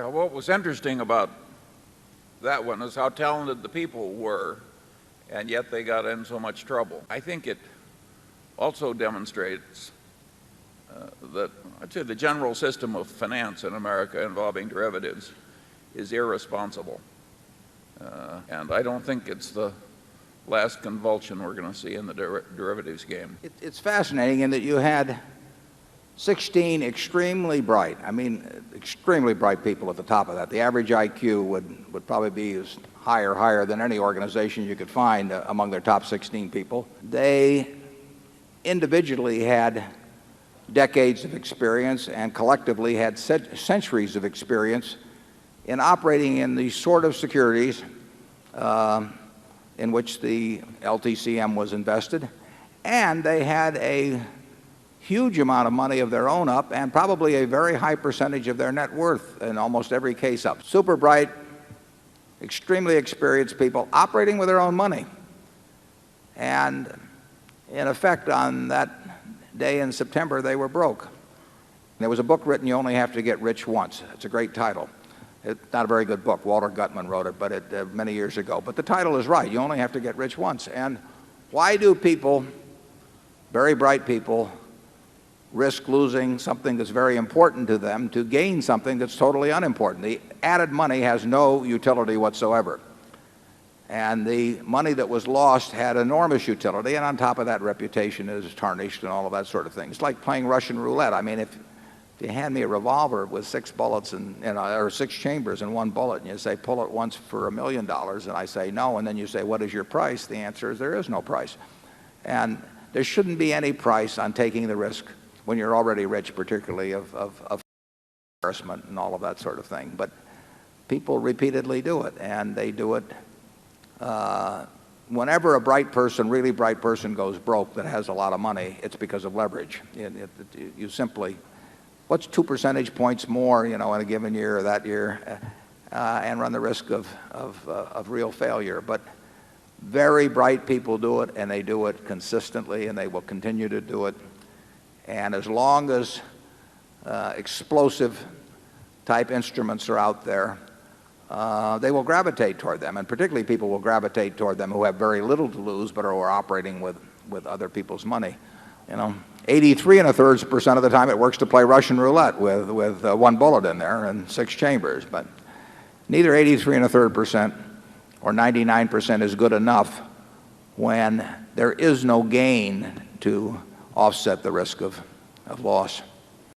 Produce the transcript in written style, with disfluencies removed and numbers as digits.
what was interesting about that one is how talented the people were, and yet they got in so much trouble. I think it also demonstrates that I'd say the general system of finance in America involving derivatives is irresponsible. And I don't think it's the last convulsion we're going to see in the derivatives game. It's fascinating in that you had 16 extremely bright, I mean extremely bright people at the top of that. The average IQ would probably be as higher than any organization you could find among their top 16 people. They individually had decades of experience and collectively had centuries of experience in operating in the sort of securities in which the LTCM was invested, and they had a huge amount of money of their own up and probably a very high percentage of their net worth in almost every case up. Super bright, extremely experienced people operating with their own money. And in effect, on that day in September, they were broke. There was a book written, You Only Have to Get Rich Once. It's a great title. It's not a very good book. Walter Gutman wrote it, but many years ago. But the title is right. You only have to get rich once. And why do people, very bright people, risk losing something that's very important to them to gain something that's totally unimportant? The added money has no utility whatsoever. And the money that was lost had enormous utility, and on top of that, reputation is tarnished and all of that sort of thing. It's like playing Russian roulette. I mean, if you hand me a revolver with 6 bullets or 6 chambers and 1 bullet, and you say, pull it once for $1 million, and I say no, and then you say, what is your price? The answer is there is no price. And there shouldn't be any price on taking the risk when you're already rich, particularly of embarrassment and all of that sort of thing. But people repeatedly do it, and they do it whenever a bright person, really bright person, goes broke that has a lot of money. It's because of leverage. You simply, what's 2 percentage points more, in a given year or that year, and run the risk of real failure. But very bright people do it, and they do it consistently, and they will continue to do it. And as long as explosive type instruments are out there, they will gravitate toward them, and particularly people will gravitate toward them who have very little to lose but are operating with other people's money. 83 1/3% of the time it works to play Russian roulette with 1 bullet in there and 6 chambers, but neither 83 1/3% or 99% is good enough when there is no gain to offset the risk of loss.